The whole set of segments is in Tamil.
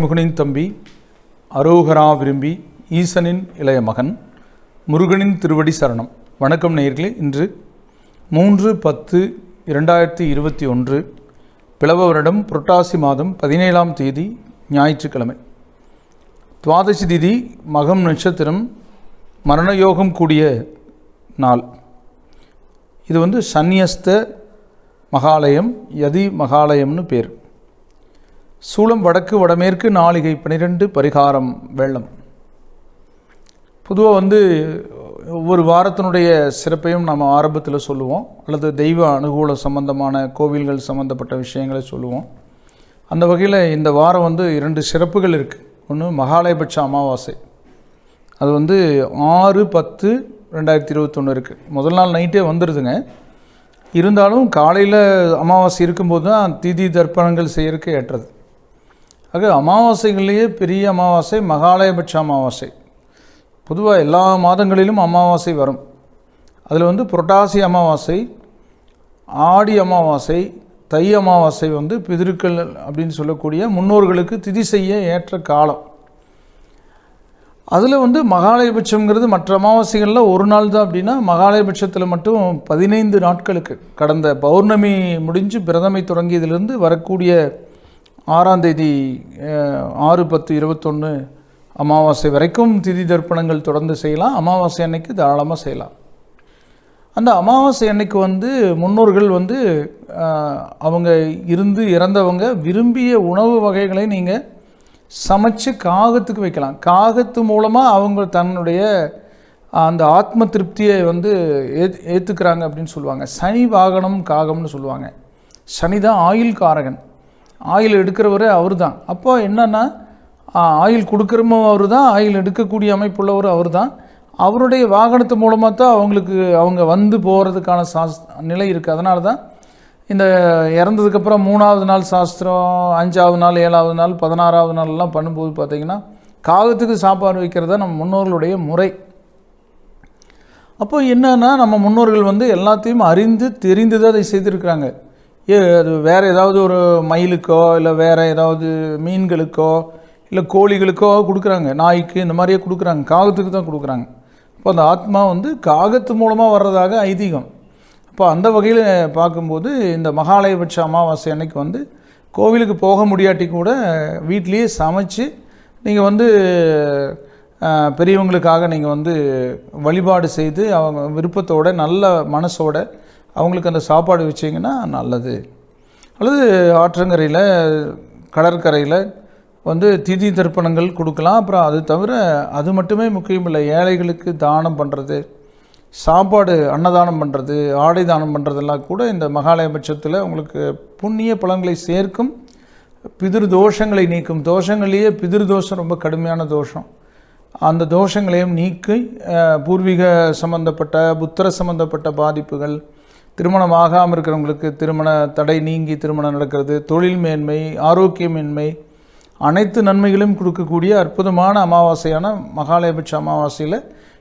முகனின் தம்பி, அரோகரா விரும்பி ஈசனின் இளைய மகன், முருகனின் திருவடி சரணம். வணக்கம் நேயர்களே. இன்று 3/10/2021 பிளவ வருடம் புரட்டாசி மாதம் 17ஆம் தேதி ஞாயிற்றுக்கிழமை. துவாதசி திதி மகம் நட்சத்திரம், மரணயோகம் கூடிய நாள். இது சந்நியஸ்த மகாலயம், யதி மகாலயம்னு பேர். சூலம் வடக்கு வடமேற்கு, நாளிகை 12, பரிகாரம் வெள்ளம். பொதுவாக ஒவ்வொரு வாரத்தினுடைய சிறப்பையும் நம்ம ஆரம்பத்தில் சொல்லுவோம், அல்லது தெய்வ அனுகூல சம்பந்தமான கோவில்கள் சம்பந்தப்பட்ட விஷயங்களை சொல்லுவோம். அந்த வகையில் இந்த வாரம் 2 சிறப்புகள் இருக்குது. ஒன்று மகாலயபட்ச அமாவாசை, அது 6/10/2021 இருக்குது. முதல் நாள் நைட்டே வந்துடுதுங்க. இருந்தாலும் காலையில் அமாவாசை இருக்கும்போது தான் திதி தர்ப்பணங்கள் செய்யறதுக்கு ஏற்றது. ஆக அமாவாசைகள்லேயே பெரிய அமாவாசை மகாலயபட்ச அமாவாசை. பொதுவாக எல்லா மாதங்களிலும் அமாவாசை வரும். அதில் புரட்டாசி அமாவாசை, ஆடி அமாவாசை, தை அமாவாசை பிதிருக்கள் அப்படின்னு சொல்லக்கூடிய முன்னோர்களுக்கு திதி செய்ய ஏற்ற காலம். அதில் மகாலயபட்சங்கிறது மற்ற அமாவாசைகளில் ஒரு நாள் தான். அப்படின்னா மகாலயபட்சத்தில் மட்டும் 15 நாட்களுக்கு, கடந்த பௌர்ணமி முடிஞ்சு பிரதமை தொடங்கியதிலிருந்து வரக்கூடிய 6ஆம் தேதி 6/10/21 அமாவாசை வரைக்கும் திதி தர்ப்பணங்கள் தொடர்ந்து செய்யலாம். அமாவாசை அன்னைக்கு தாராளமாக செய்யலாம். அந்த அமாவாசை அன்னைக்கு முன்னோர்கள் அவங்க இறந்தவங்க விரும்பிய உணவு வகைகளை நீங்கள் சமைச்சு காகத்துக்கு வைக்கலாம். காகத்து மூலமாக அவங்க தன்னுடைய அந்த ஆத்ம திருப்தியை ஏற்றுக்கிறாங்க அப்படின்னு சொல்லுவாங்க. சனி வாகனம் காகம்னு சொல்லுவாங்க. சனி தான் ஆயுள் காரகன். ஆயில் எடுக்கிறவரே அவர் தான். அப்போ என்னென்னா, ஆயில் கொடுக்குறமும் அவர் தான், ஆயில் எடுக்கக்கூடிய அமைப்புள்ளவர் அவர் தான். அவருடைய வாகனத்து மூலமாக தான் அவங்க போகிறதுக்கான நிலை இருக்குது. அதனால தான் இந்த இறந்ததுக்கப்புறம் 3ஆவது நாள் சாஸ்திரம், 5ஆவது நாள், 7ஆவது நாள், 16ஆவது நாள்லாம் பண்ணும்போது பார்த்திங்கன்னா காகத்துக்கு சாப்பாடு வைக்கிறதா நம்ம முன்னோர்களுடைய முறை. அப்போ என்னன்னா, நம்ம முன்னோர்கள் எல்லாத்தையும் அறிந்து தெரிந்து தான் அதை செய்திருக்கிறாங்க. அது வேறு ஏதாவது ஒரு மயிலுக்கோ இல்லை வேறு ஏதாவது மீன்களுக்கோ இல்லை கோழிகளுக்கோ கொடுக்குறாங்க, நாய்க்கு இந்த மாதிரியே கொடுக்குறாங்க, காகத்துக்கு தான் கொடுக்குறாங்க. அப்போ அந்த ஆத்மா காகத்து மூலமாக வர்றதாக ஐதீகம். அப்போ அந்த வகையில் பார்க்கும்போது இந்த மகாலயபட்ச அமாவாசை அன்னைக்கு கோவிலுக்கு போக முடியாட்டி கூட வீட்லேயே சமைச்சு நீங்கள் பெரியவங்களுக்காக நீங்கள் வழிபாடு செய்து அவங்க விருப்பத்தோட நல்ல மனசோட அவங்களுக்கு அந்த சாப்பாடு வச்சிங்கன்னா நல்லது. அல்லது ஆற்றங்கரையில், கடற்கரையில் திதி தர்ப்பணங்கள் கொடுக்கலாம். அப்புறம் அது தவிர அது மட்டுமே முக்கியம் இல்லை. ஏழைகளுக்கு தானம் பண்ணுறது, சாப்பாடு அன்னதானம் பண்ணுறது, ஆடை தானம் பண்ணுறதெல்லாம் கூட இந்த மகாலயபட்சத்தில் உங்களுக்கு புண்ணிய பலன்களை சேர்க்கும், பிதிரு தோஷங்களை நீக்கும். தோஷங்களையே பிதிரு தோஷம் ரொம்ப கடுமையான தோஷம். அந்த தோஷங்களையும் நீக்கி பூர்வீக சம்பந்தப்பட்ட, புத்திர சம்பந்தப்பட்ட பாதிப்புகள், திருமணம் ஆகாமல் இருக்கிறவங்களுக்கு திருமண தடை நீங்கி திருமணம் நடக்கிறது, தொழில் மேன்மை, ஆரோக்கியமின்மை, அனைத்து நன்மைகளையும் கொடுக்கக்கூடிய அற்புதமான அமாவாசையான மகாலயபட்ச அமாவாசையில்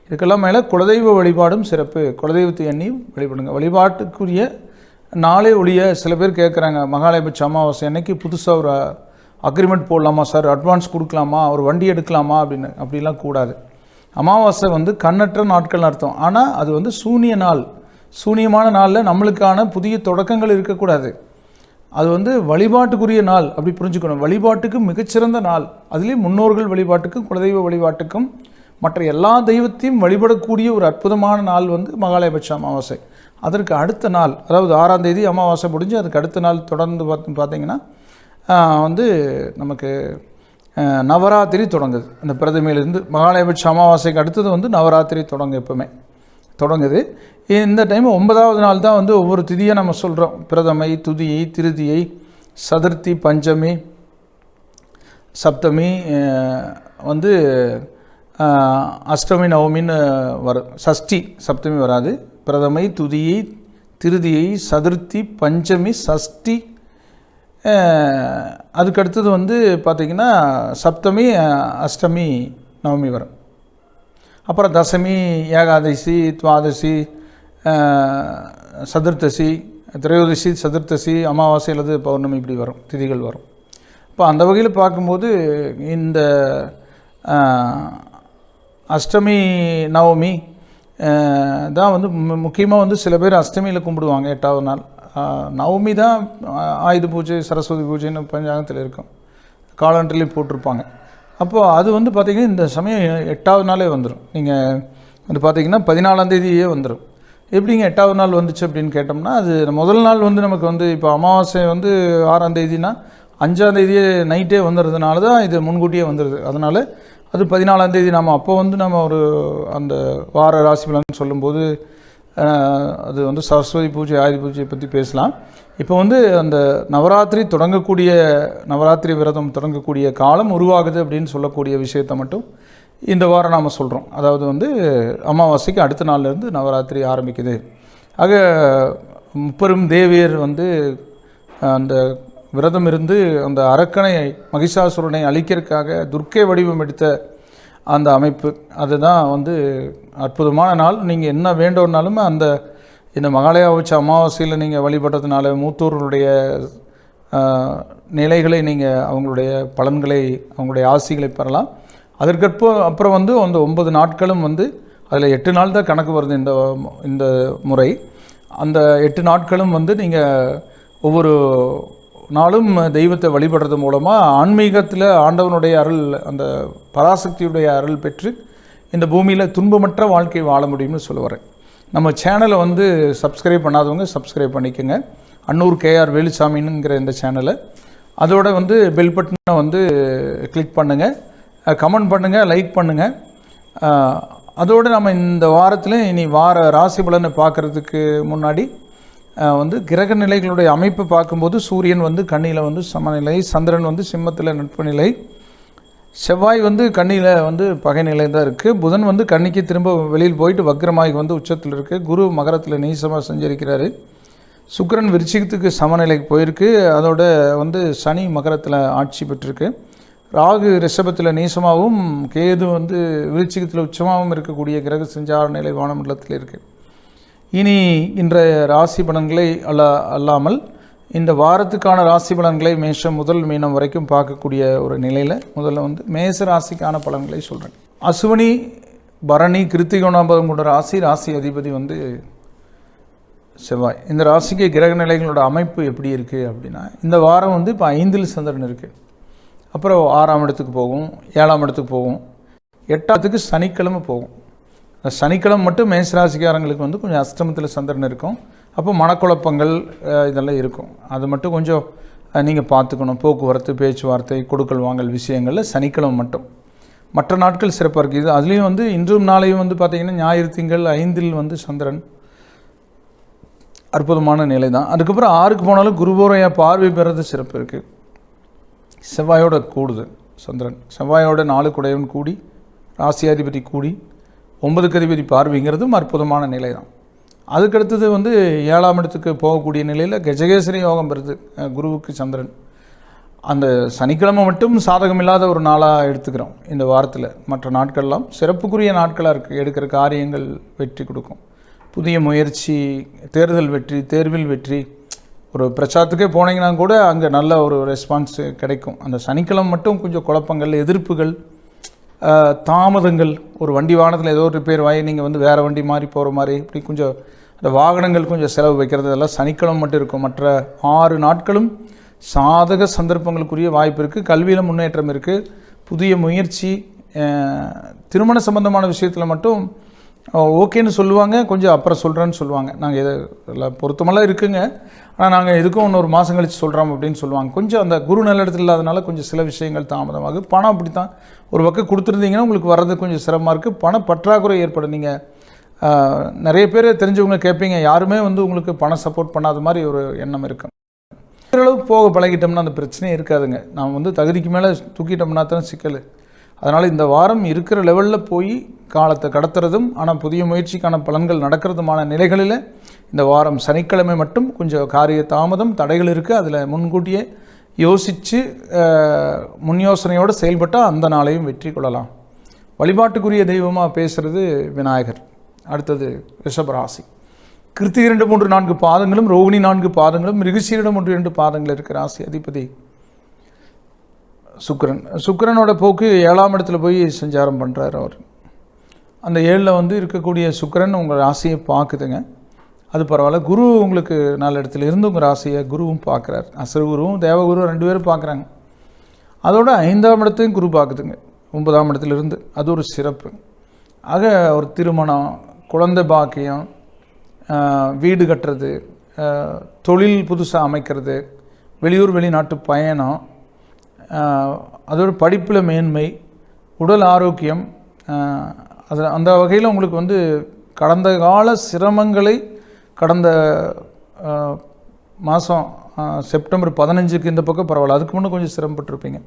இதுக்கெல்லாம் மேலே குலதெய்வ வழிபாடும் சிறப்பு. குலதெய்வத்தை எண்ணியும் வழிபடுங்க. வழிபாட்டுக்குரிய நாளே ஒழிய சில பேர் கேட்குறாங்க, மகாலயபட்ச அமாவாசை அன்னைக்கு புதுசாக ஒரு அக்ரிமெண்ட் போடலாமா சார், அட்வான்ஸ் கொடுக்கலாமா, ஒரு வண்டி எடுக்கலாமா அப்படின்னு. அப்படிலாம் கூடாது. அமாவாசை கண்ணற்ற நாட்கள் அர்த்தம். ஆனால் அது சூனிய நாள். சூனியமான நாளில் நம்மளுக்கான புதிய தொடக்கங்கள் இருக்கக்கூடாது. அது வழிபாட்டுக்குரிய நாள், அப்படி புரிஞ்சுக்கணும். வழிபாட்டுக்கு மிகச்சிறந்த நாள். அதுலேயும் முன்னோர்கள் வழிபாட்டுக்கும் குலதெய்வ வழிபாட்டுக்கும் மற்ற எல்லா தெய்வத்தையும் வழிபடக்கூடிய ஒரு அற்புதமான நாள் மகாலயபட்ச அமாவாசை. அதற்கு அடுத்த நாள், அதாவது 6ஆம் தேதி அமாவாசை முடிஞ்சு அதுக்கு அடுத்த நாள் தொடர்ந்து பார்த்திங்கன்னா நமக்கு நவராத்திரி தொடங்குது. அந்த பிரதமையிலேருந்து மகாலயபட்ச அமாவாசைக்கு அடுத்தது நவராத்திரி எப்பவுமே தொடங்குது. இந்த டைம் 9ஆவது நாள் தான் ஒவ்வொரு திதியை நம்ம சொல்கிறோம். பிரதமை, துதியை, திருதியை, சதுர்த்தி, பஞ்சமி, சப்தமி, அஷ்டமி, நவமின்னு வரும். சஷ்டி, சப்தமி வராது. பிரதமை, துதியை, திருதியை, சதுர்த்தி, பஞ்சமி, சஷ்டி. அதுக்கடுத்தது பார்த்திங்கன்னா சப்தமி, அஷ்டமி, நவமி வரும். அப்புறம் தசமி, ஏகாதசி, துவாதசி, சதுர்த்தசி, திரையோதசி, சதுர்த்தசி, அமாவாசை அல்லது பௌர்ணமி, இப்படி வரும் திதிகள் வரும். இப்போ அந்த வகையில் பார்க்கும்போது இந்த அஷ்டமி நவமி தான் வந்து முக்கியமாக வந்து சில பேர் அஷ்டமியில் கும்பிடுவாங்க 8வது நாள். நவமி தான் ஆயுத பூஜை, சரஸ்வதி பூஜைன்னு பஞ்சாங்கத்தில் இருக்கும், காலண்டர்லேயும் போட்டிருப்பாங்க. அப்போது அது வந்து பார்த்திங்கன்னா இந்த சமயம் 8வது நாளே வந்துடும். நீங்கள் வந்து பார்த்திங்கன்னா 14ஆம் தேதியே வந்துடும். எப்படிங்க 8வது நாள் வந்துச்சு அப்படின்னு கேட்டோம்னா, அது முதல் நாள் வந்து நமக்கு வந்து இப்போ அமாவாசை வந்து 6ஆம் தேதினா 5ஆம் தேதியே நைட்டே வந்துடுறதுனால தான் இது முன்கூட்டியே வந்துடுது. அதனால் அது 14ஆம் தேதி நம்ம அப்போ வந்து நம்ம ஒரு அந்த வார ராசி பலன் சொல்லும்போது அது வந்து சரஸ்வதி பூஜை, ஆயுத பூஜையை பற்றி பேசலாம். இப்போ வந்து அந்த நவராத்திரி விரதம் தொடங்கக்கூடிய காலம் உருவாகுது அப்படின்னு சொல்லக்கூடிய விஷயத்தை மட்டும் இந்த வாரம் நாம் சொல்கிறோம். அதாவது வந்து அமாவாசைக்கு அடுத்த நாள்லேருந்து நவராத்திரி ஆரம்பிக்குது. ஆக முப்பெரும் தேவியர் வந்து அந்த விரதம் இருந்து அந்த அரக்கனை மகிஷாசுரனை அழிக்கிறதுக்காக துர்க்கை வடிவம் எடுத்த அந்த அமைப்பு, அதுதான் வந்து அற்புதமான நாள். நீங்கள் என்ன வேண்டும்னாலும் இந்த மகாலயா வச்ச அமாவாசையில் நீங்கள் வழிபடுறதுனால மூத்தோர்களுடைய நிலைகளை நீங்கள் அவங்களுடைய பலன்களை, அவங்களுடைய ஆசிகளை பெறலாம். அப்புறம் வந்து அந்த 9 நாட்களும் வந்து அதில் 8 நாள் தான் கணக்கு வருது இந்த முறை. அந்த 8 நாட்களும் வந்து நீங்கள் ஒவ்வொரு நாளும் தெய்வத்தை வழிபடுறது மூலமாக ஆன்மீகத்தில் ஆண்டவனுடைய அருள், அந்த பராசக்தியுடைய அருள் பெற்று இந்த பூமியில் துன்பமற்ற வாழ்க்கை வாழ முடியும்னு சொல்ல வரேன். நம்ம சேனலை வந்து சப்ஸ்கிரைப் பண்ணாதவங்க சப்ஸ்கிரைப் பண்ணிக்கோங்க. அன்னூர் KR வேலுசாமிங்கிற இந்த சேனலை, அதோட வந்து பெல் பட்டனை வந்து கிளிக் பண்ணுங்கள், கமெண்ட் பண்ணுங்கள், லைக் பண்ணுங்கள். அதோடு நம்ம இந்த வாரத்தில் இனி வார ராசி பலனை பார்க்குறதுக்கு முன்னாடி வந்து கிரக நிலைகளுடைய அமைப்பு பார்க்கும்போது சூரியன் வந்து கன்னியில் வந்து சமநிலை, சந்திரன் வந்து சிம்மத்தில் நட்பு நிலை, செவ்வாய் வந்து கன்னியில் வந்து பகைநிலை தான் இருக்குது, புதன் வந்து கன்னிக்கு திரும்ப வெளியில் போயிட்டு வக்ரமாகி வந்து உச்சத்தில் இருக்குது, குரு மகரத்தில் நீசமாக சஞ்சரிக்கிறாரு, சுக்கிரன் விருச்சிகத்துக்கு சமநிலைக்கு போயிருக்கு, அதோட வந்து சனி மகரத்தில் ஆட்சி பெற்றிருக்கு, ராகு ரிஷபத்தில் நீசமாகவும் கேது வந்து விருச்சிகத்தில் உச்சமாகவும் இருக்கக்கூடிய கிரக சஞ்சார நிலை வானமண்டலத்தில் இருக்குது. இனி இன்றைய ராசி பலன்களை அல்லாமல் இந்த வாரத்துக்கான ராசி பலன்களை மேஷம் முதல் மீனம் வரைக்கும் பார்க்கக்கூடிய ஒரு நிலையில் முதல்ல வந்து மேச ராசிக்கான பலன்களை சொல்கிறேன். அசுவனி, பரணி, கிருத்திகோணாபதம் கொண்ட ராசி அதிபதி வந்து செவ்வாய். இந்த ராசிக்கு கிரக நிலைகளோட அமைப்பு எப்படி இருக்குது அப்படின்னா, இந்த வாரம் வந்து இப்போ 5ல் சந்திரன் இருக்குது, அப்புறம் 6ஆம் இடத்துக்கு போகும், 7ஆம் இடத்துக்கு போகும், 8ஆத்துக்கு சனிக்கிழமை போகும். சனிக்கிழமை மட்டும் மேசராசிக்காரங்களுக்கு வந்து கொஞ்சம் அஷ்டமத்தில் சந்திரன் இருக்கும். அப்போ மனக்குழப்பங்கள் இதெல்லாம் இருக்கும். அது மட்டும் கொஞ்சம் நீங்கள் பார்த்துக்கணும். போக்குவரத்து, பேச்சுவார்த்தை, கொடுக்கல் வாங்கல் விஷயங்களில் சனிக்கிழமை மட்டும். மற்ற நாட்கள் சிறப்பாக இருக்குது. அதுலேயும் வந்து இன்றும் நாளையும் வந்து பார்த்திங்கன்னா ஞாயிறு, திங்கள் 5ல் வந்து சந்திரன் அற்புதமான நிலை தான். அதுக்கப்புறம் 6க்கு போனாலும் குருபோரையா பார்வை பெறது சிறப்பு இருக்குது. செவ்வாயோட கூடுது சந்திரன், செவ்வாயோட 4 குடையவன் கூடி, ராசியாதிபதி கூடி, 9க்கு அதிபதி பார்வைங்கிறதும் அற்புதமான நிலை தான். அதுக்கடுத்தது வந்து 7ஆம் இடத்துக்கு போகக்கூடிய நிலையில் கஜகேசரி யோகம் பெறுது குருவுக்கு சந்திரன். அந்த சனிக்கிழமை மட்டும் சாதகம் இல்லாத ஒரு நாளாக எடுத்துக்கிறோம் இந்த வாரத்தில். மற்ற நாட்கள்லாம் சிறப்புக்குரிய நாட்களாக இருக்குது. எடுக்கிற காரியங்கள் வெற்றி கொடுக்கும். புதிய முயற்சி, தேர்தல் வெற்றி, தேர்வில் வெற்றி, ஒரு பிரச்சாரத்துக்கே போனீங்கன்னா கூட அங்கே நல்ல ஒரு ரெஸ்பான்ஸ் கிடைக்கும். அந்த சனிக்கிழமை மட்டும் கொஞ்சம் குழப்பங்கள், எதிர்ப்புகள், தாமதங்கள், ஒரு வண்டி வாகனத்தில் ஏதோ ஒரு ரிப்பேர் ஆகி நீங்கள் வந்து வேறு வண்டி மாதிரி போகிற மாதிரி, இப்படி கொஞ்சம் அந்த வாகனங்கள் கொஞ்சம் செலவு வைக்கிறது இதெல்லாம் சனிக்கிழமை மட்டும் இருக்கும். மற்ற 6 நாட்களும் சாதக சந்தர்ப்பங்களுக்குரிய வாய்ப்பு இருக்குது. கல்வியில் முன்னேற்றம் இருக்குது. புதிய முயற்சி, திருமண சம்பந்தமான விஷயத்தில் மட்டும் ஓகேன்னு சொல்லுவாங்க, கொஞ்சம் அப்புறம் சொல்கிறேன்னு சொல்லுவாங்க. நாங்கள் எல்லாம் பொருத்தமெல்லாம் இருக்குங்க, ஆனால் நாங்கள் எதுக்கும் இன்னொரு மாதம் கழித்து சொல்கிறோம் அப்படின்னு சொல்லுவாங்க. கொஞ்சம் அந்த குரு நல்ல இடத்துல இல்லாதனால கொஞ்சம் சில விஷயங்கள் தாமதமாகுது. பணம் அப்படி தான், ஒரு பக்கம் கொடுத்துருந்தீங்கன்னா உங்களுக்கு வர்றது கொஞ்சம் சிரமமாக இருக்குது. பண பற்றாக்குறை ஏற்படும். நீங்கள் நிறைய பேர் தெரிஞ்சவங்க கேட்பீங்க, யாருமே வந்து உங்களுக்கு பணம் சப்போர்ட் பண்ணாத மாதிரி ஒரு எண்ணம் இருக்கும். ஓரளவுக்கு போக பழகிட்டோம்னா அந்த பிரச்சனையே இருக்காதுங்க. நாம் வந்து தகுதிக்கு மேலே தூக்கிட்டோம்னா தான் சிக்கல். அதனால் இந்த வாரம் இருக்கிற லெவலில் போய் காலத்தை கடத்துறதும், ஆனால் புதிய முயற்சிக்கான பலன்கள் நடக்கிறதுமான நிலைகளில் இந்த வாரம் சனிக்கிழமை மட்டும் கொஞ்சம் காரிய தாமதம், தடைகள் இருக்குது. அதில் முன்கூட்டியே யோசித்து முன் யோசனையோடு செயல்பட்டால் அந்த நாளையும் வெற்றி கொள்ளலாம். வழிபாட்டுக்குரிய தெய்வமாக பேசுகிறது விநாயகர். அடுத்தது ரிஷபராசி. கிருத்திகை 2, 3, 4 பாதங்களும், ரோகிணி 4 பாதங்களும், மிருகசீரிடம் 1, 2 பாதங்கள் இருக்கிற ராசி அதிபதி சுக்கிரனோட போக்கு 7ஆம் இடத்துல போய் சஞ்சாரம் பண்ணுறாரு அவர். அந்த 7ல் வந்து இருக்கக்கூடிய சுக்கிரன் உங்கள் ராசியை பார்க்குதுங்க. அது பரவாயில்ல. குரு உங்களுக்கு 4 இடத்துல இருந்து உங்கள் ராசியை குருவும் பார்க்குறாரு. அசுரகுருவும் தேவகுருவும் 2 பேரும் பார்க்குறாங்க. அதோட 5ஆம் இடத்தையும் குரு பார்க்குதுங்க 9ஆம் இடத்துல இருந்து. அது ஒரு சிறப்பு. ஆக ஒரு திருமணம், குழந்தை பாக்கியம், வீடு கட்டுறது, தொழில் புதுசாக அமைக்கிறது, வெளியூர் வெளிநாட்டு பயணம், அதோட படிப்பில் மேன்மை, உடல் ஆரோக்கியம், அந்த வகையில் உங்களுக்கு வந்து கடந்த கால சிரமங்களை கடந்த மாதம் செப்டம்பர் 15க்கு இந்த பக்கம் பரவாயில்ல. அதுக்கு முன்னே கொஞ்சம் சிரமப்பட்டிருப்பீங்க.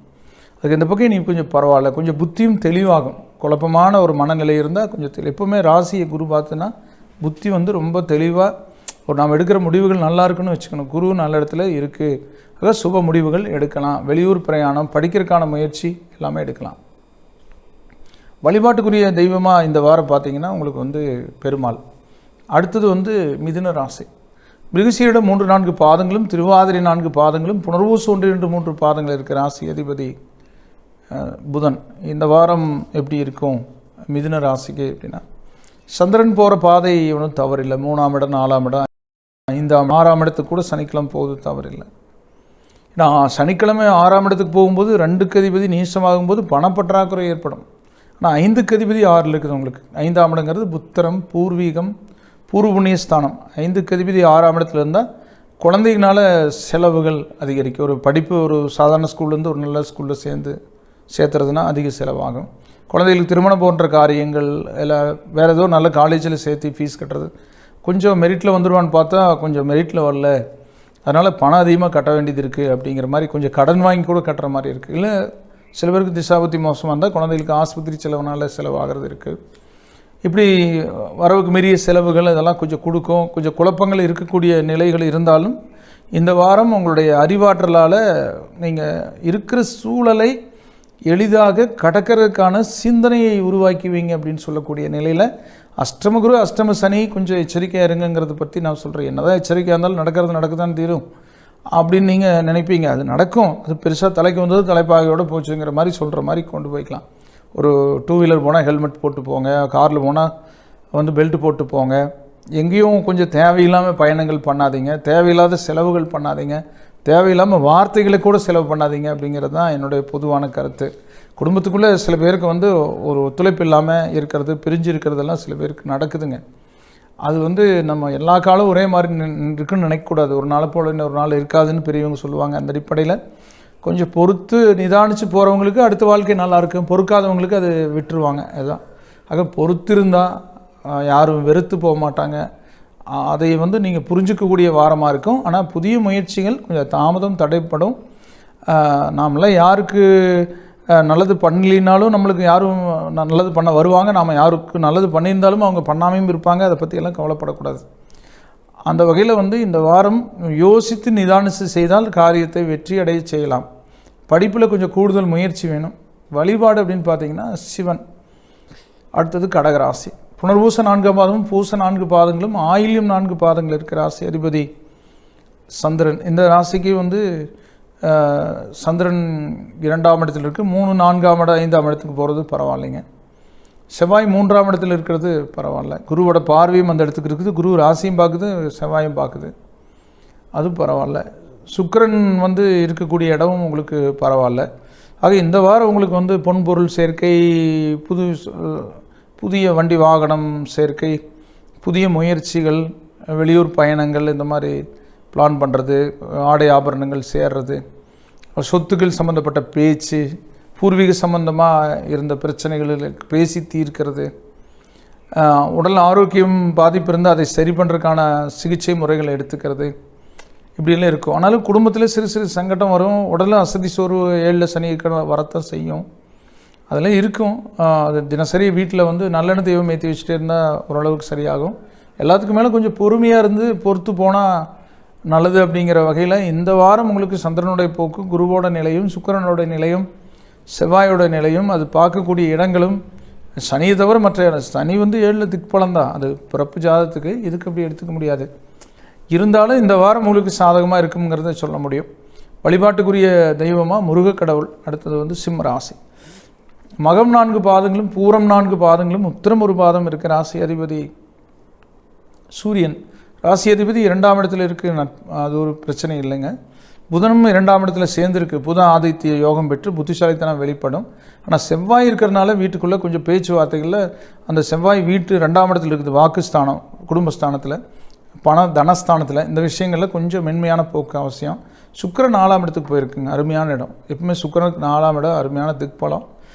அதுக்கு இந்த பக்கம் நீ கொஞ்சம் பரவாயில்ல, கொஞ்சம் புத்தியும் தெளிவாகும். குழப்பமான ஒரு மனநிலை இருந்தால் கொஞ்சம் எப்போவுமே ராசியை குரு பார்த்துன்னா புத்தி வந்து ரொம்ப தெளிவாக ஒரு நாம் எடுக்கிற முடிவுகள் நல்லா இருக்குன்னு வச்சுக்கணும். குரு நல்ல இடத்துல இருக்குது. ஆக சுப முடிவுகள் எடுக்கலாம். வெளியூர் பிரயாணம், படிக்கிறதுக்கான முயற்சி எல்லாமே எடுக்கலாம். வழிபாட்டுக்குரிய தெய்வமாக இந்த வாரம் பார்த்தீங்கன்னா உங்களுக்கு வந்து பெருமாள். அடுத்தது வந்து மிதுன ராசி. மிருகசீரிடம் 3-4 பாதங்களும், திருவாதிரை 4 பாதங்களும், புனர்வூசு 1-3 பாதங்கள் இருக்கிற ராசி அதிபதி புதன். இந்த வாரம் எப்படி இருக்கும் மிதுன ராசிக்கு அப்படின்னா, சந்திரன் போகிற பாதை ஒன்றும் தவறில்லை. 3ஆம் இடம், 4ஆம் இடம், 5ஆம், 6ஆம் இடத்துக்கு கூட சனிக்கிழமை போகுது தவறில்லை. ஏன்னா சனிக்கிழமை 6ஆம் இடத்துக்கு போகும்போது 2க்கு அதிபதி நீசமாகும்போது பணப்பற்றாக்குறை ஏற்படும். ஆனால் 5க்கு அதிபதி 6ல் இருக்குது உங்களுக்கு. 5ஆம் இடங்கிறது புத்திரம், பூர்வீகம், பூர்வ புண்ணியஸ்தானம். 5க்கு அதிபதி 6ஆம் இடத்துல இருந்தால் குழந்தைகளால் செலவுகள் அதிகரிக்கும். ஒரு படிப்பு ஒரு சாதாரண ஸ்கூல்லேருந்து ஒரு நல்ல ஸ்கூலில் சேர்த்துறதுனா அதிக செலவாகும். குழந்தைகளுக்கு திருமணம் போன்ற காரியங்கள், இல்லை வேறு ஏதோ நல்ல காலேஜில் சேர்த்து ஃபீஸ் கட்டுறது. கொஞ்சம் மெரிட்டில் வந்துடுவான்னு பார்த்தா கொஞ்சம் மெரிட்டில் வரல, அதனால் பணம் அதிகமாக கட்ட வேண்டியது இருக்குது அப்படிங்கிற மாதிரி கொஞ்சம் கடன் வாங்கி கூட கட்டுற மாதிரி இருக்குது. இல்லை சில பேருக்கு திசாபத்தி மோசமாக இருந்தால் குழந்தைகளுக்கு ஆஸ்பத்திரி செலவுனால செலவாகிறது இருக்குது. இப்படி வரவுக்கு மீறிய செலவுகள் இதெல்லாம் கொஞ்சம் கொடுக்கும். கொஞ்சம் குழப்பங்கள் இருக்கக்கூடிய நிலைகள் இருந்தாலும் இந்த வாரம் உங்களுடைய அறிவாற்றலால் நீங்கள் இருக்கிற சூழலை எளிதாக கடக்கிறதுக்கான சிந்தனையை உருவாக்கிவீங்க அப்படின்னு சொல்லக்கூடிய நிலையில் அஷ்டமகுரு அஷ்டம சனி கொஞ்சம் எச்சரிக்கையாக இருங்கிறத பற்றி நான் சொல்கிறேன். என்னதான் எச்சரிக்கையாக இருந்தாலும் நடக்குதான் தீரும் அப்படின்னு நீங்கள் நினைப்பீங்க. அது நடக்கும். அது பெருசாக தலைக்கு வந்தது தலைப்பாகையோடு போச்சுங்கிற மாதிரி சொல்கிற மாதிரி கொண்டு போய்க்கலாம். ஒரு 2 வீலர் போனால் ஹெல்மெட் போட்டு போங்க, காரில் போனால் வந்து பெல்ட் போட்டு போங்க. எங்கேயும் கொஞ்சம் தேவையில்லாமல் பயணங்கள் பண்ணாதீங்க, தேவையில்லாத செலவுகள் பண்ணாதீங்க, தேவையில்லாமல் வார்த்தைகளை கூட செலவு பண்ணாதீங்க அப்படிங்கிறது தான் என்னுடைய பொதுவான கருத்து. குடும்பத்துக்குள்ளே சில பேருக்கு வந்து ஒரு ஒத்துழைப்பு இல்லாமல் இருக்கிறது, பிரிஞ்சு இருக்கிறதெல்லாம் சில பேருக்கு நடக்குதுங்க. அது வந்து நம்ம எல்லா காலம் ஒரே மாதிரி இருக்குன்னு நினைக்கக்கூடாது. ஒரு நாள் போல் இன்னொரு நாள் இருக்காதுன்னு பெரியவங்க சொல்லுவாங்க. அந்த அடிப்படையில் கொஞ்சம் பொறுத்து நிதானித்து போகிறவங்களுக்கு அடுத்த வாழ்க்கை நல்லாயிருக்கும், பொறுக்காதவங்களுக்கு அது விட்டுருவாங்க. அதுதான். ஆக பொறுத்திருந்தால் யாரும் வெறுத்து போக மாட்டாங்க. அதை வந்து நீங்கள் புரிஞ்சிக்கக்கூடிய வாரமாக இருக்கும். ஆனால் புதிய முயற்சிகள் கொஞ்சம் தாமதம் தடைப்படும். நாமெல்லாம் யாருக்கு நல்லது பண்ணலினாலும் நம்மளுக்கு யாரும் நல்லது பண்ண வருவாங்க. நாம் யாருக்கு நல்லது பண்ணியிருந்தாலும் அவங்க பண்ணாமையும் இருப்பாங்க. அதை பற்றியெல்லாம் கவலைப்படக்கூடாது. அந்த வகையில் வந்து இந்த வாரம் யோசித்து நிதானித்து செய்தால் காரியத்தை வெற்றி அடைய செய்யலாம். படிப்பில் கொஞ்சம் கூடுதல் முயற்சி வேணும். வழிபாடு அப்படின்னு பார்த்தீங்கன்னா சிவன். அடுத்தது கடகராசி. புனர்பூச 4ஆம் பாதமும் பூச 4 பாதங்களும் ஆயில்யம் 4 பாதங்கள் இருக்கிற ராசி அதிபதி சந்திரன். இந்த ராசிக்கு வந்து சந்திரன் 2ஆம் இடத்தில் இருக்குது. 3, 4ஆம் இடம், 5ஆம் இடத்துக்கு போகிறது பரவாயில்லைங்க. செவ்வாய் 3ஆம் இடத்தில் இருக்கிறது பரவாயில்ல. குருவோட பார்வையும் அந்த இடத்துக்கு இருக்குது. குரு ராசியும் பார்க்குது, செவ்வாயும் பார்க்குது, அதுவும் பரவாயில்ல. சுக்கிரன் வந்து இருக்கக்கூடிய இடமும் உங்களுக்கு பரவாயில்ல. ஆக இந்த வாரம் உங்களுக்கு வந்து பொன்பொருள் சேர்க்கை, புதிய வண்டி வாகனம் சேர்க்கை, புதிய முயற்சிகள், வெளியூர் பயணங்கள், இந்த மாதிரி பிளான் பண்ணுறது, ஆடை ஆபரணங்கள் சேர்றது, சொத்துக்கள் சம்மந்தப்பட்ட பேச்சு, பூர்வீக சம்பந்தமாக இருந்த பிரச்சனைகளில் பேசி தீர்க்கிறது, உடல் ஆரோக்கியம் பாதிப்பு இருந்தால் அதை சரி பண்ணுறதுக்கான சிகிச்சை முறைகளை எடுத்துக்கிறது, இப்படியெல்லாம் இருக்கும். ஆனாலும் குடும்பத்தில் சிறு சிறு சங்கடம் வரும். உடலில் அசதி சோர்வு 7ல் சனி வரத்தான் செய்யும். அதெல்லாம் இருக்கும். அது தினசரி வீட்டில் வந்து நல்லெண்ணெய் தெய்வம் ஏற்றி வச்சுட்டே இருந்தால் ஓரளவுக்கு சரியாகும். எல்லாத்துக்கும் மேலே கொஞ்சம் பொறுமையாக இருந்து பொறுத்து போனால் நல்லது. அப்படிங்கிற வகையில் இந்த வாரம் உங்களுக்கு சந்திரனுடைய போக்கு, குருவோட நிலையும், சுக்கிரனோட நிலையும், செவ்வாயோட நிலையும், அது பார்க்கக்கூடிய இடங்களும், சனியை தவிர மற்ற சனி வந்து 7ல் திக்பலம் தான். அது பிறப்பு ஜாதத்துக்கு, இதுக்கு அப்படி எடுத்துக்க முடியாது. இருந்தாலும் இந்த வாரம் உங்களுக்கு சாதகமாக இருக்குங்கிறத சொல்ல முடியும். வழிபாட்டுக்குரிய தெய்வமாக முருகக்கடவுள். அடுத்தது வந்து சிம்ம ராசி. மகம் 4 பாதங்களும் பூரம் 4 பாதங்களும் உத்திரம் 1 பாதம் இருக்குது. ராசி அதிபதி சூரியன். ராசி அதிபதி 2ஆம் இடத்துல இருக்குது. அது ஒரு பிரச்சனை இல்லைங்க. புதனும் 2ஆம் இடத்துல சேர்ந்துருக்கு. புதன் ஆதித்ய யோகம் பெற்று புத்திசாலித்தனம் வெளிப்படும். ஆனால் செவ்வாய் இருக்கிறனால வீட்டுக்குள்ளே கொஞ்சம் பேச்சுவார்த்தைகளில் அந்த செவ்வாய் வீட்டு 2ஆம் இடத்துல இருக்குது. வாக்குஸ்தானம், குடும்பஸ்தானத்தில், தனஸ்தானத்தில், இந்த விஷயங்களில் கொஞ்சம் மென்மையான போக்கு அவசியம். சுக்கிரன் 4ஆம் இடத்துக்கு போயிருக்குங்க. அருமையான இடம். எப்பவுமே சுக்கிரனுக்கு 4ஆம் இடம் அருமையான திக்பலம்.